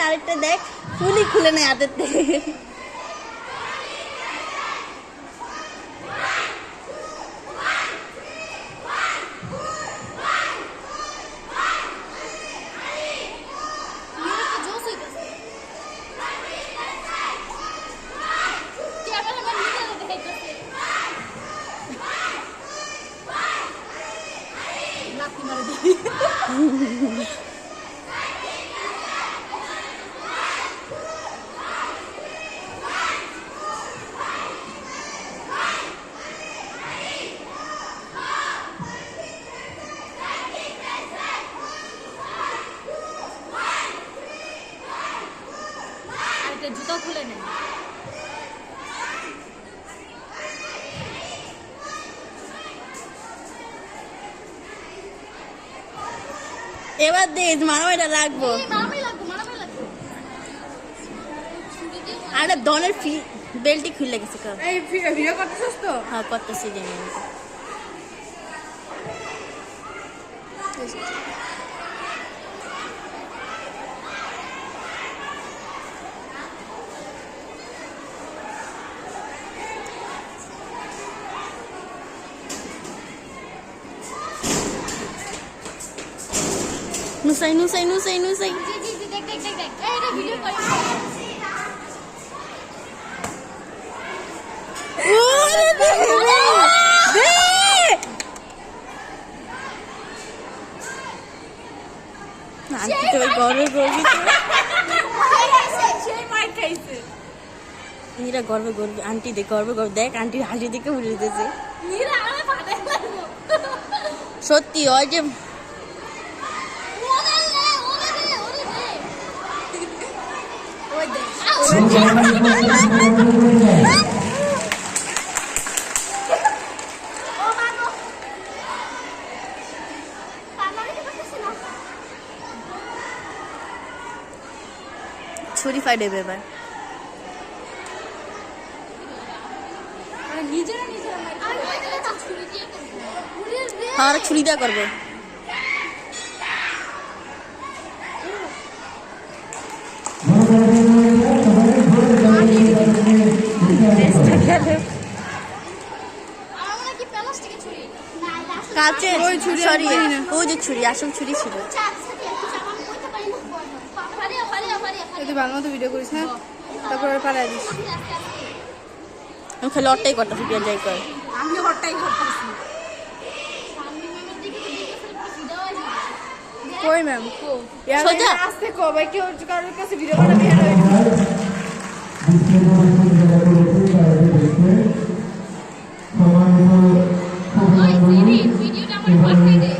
আরেকটা দেখ ফুলই খুলে নেয় হাতের থেকে। জুতা খুলে নেয়। এবার দেখ মারামারিটা লাগবো। আরে দনের বেল্টই খুলে গেছে। এই ভিডিও করতেছিস তো? হ্যাঁ করতেছি জানি। নুসাই নুসাই নুসাই নুসাই দেখ এটা ভিডিও করি। আন্টি তো গর্বে গর্বে নীরা গর্বে গর্বে আন্টি দেখ গর্বে গর্বে দেখ আন্টির হাসি দেখে উড়ে যেতেছে। সত্যি ওই যে ছুরি ফাই দেবে এবার। আর ছুরি দেওয়া করবে। কাচের সরি ওই যে ছুরি আসল ছুরি ছিল। তুই ভালো মতো ভিডিও করিস না, তারপর পাড়ায় দিস। আমি খালি অট্টাই করতেছি পিয়ার যাই কর। আমি হটটাই করতেছি। কই ম্যাম সোজা আস্তে কো ভাই কেউ কারোর কাছে ভিডিও বানাবি আর ভিডিওটা আমার পাঠিয়ে দে।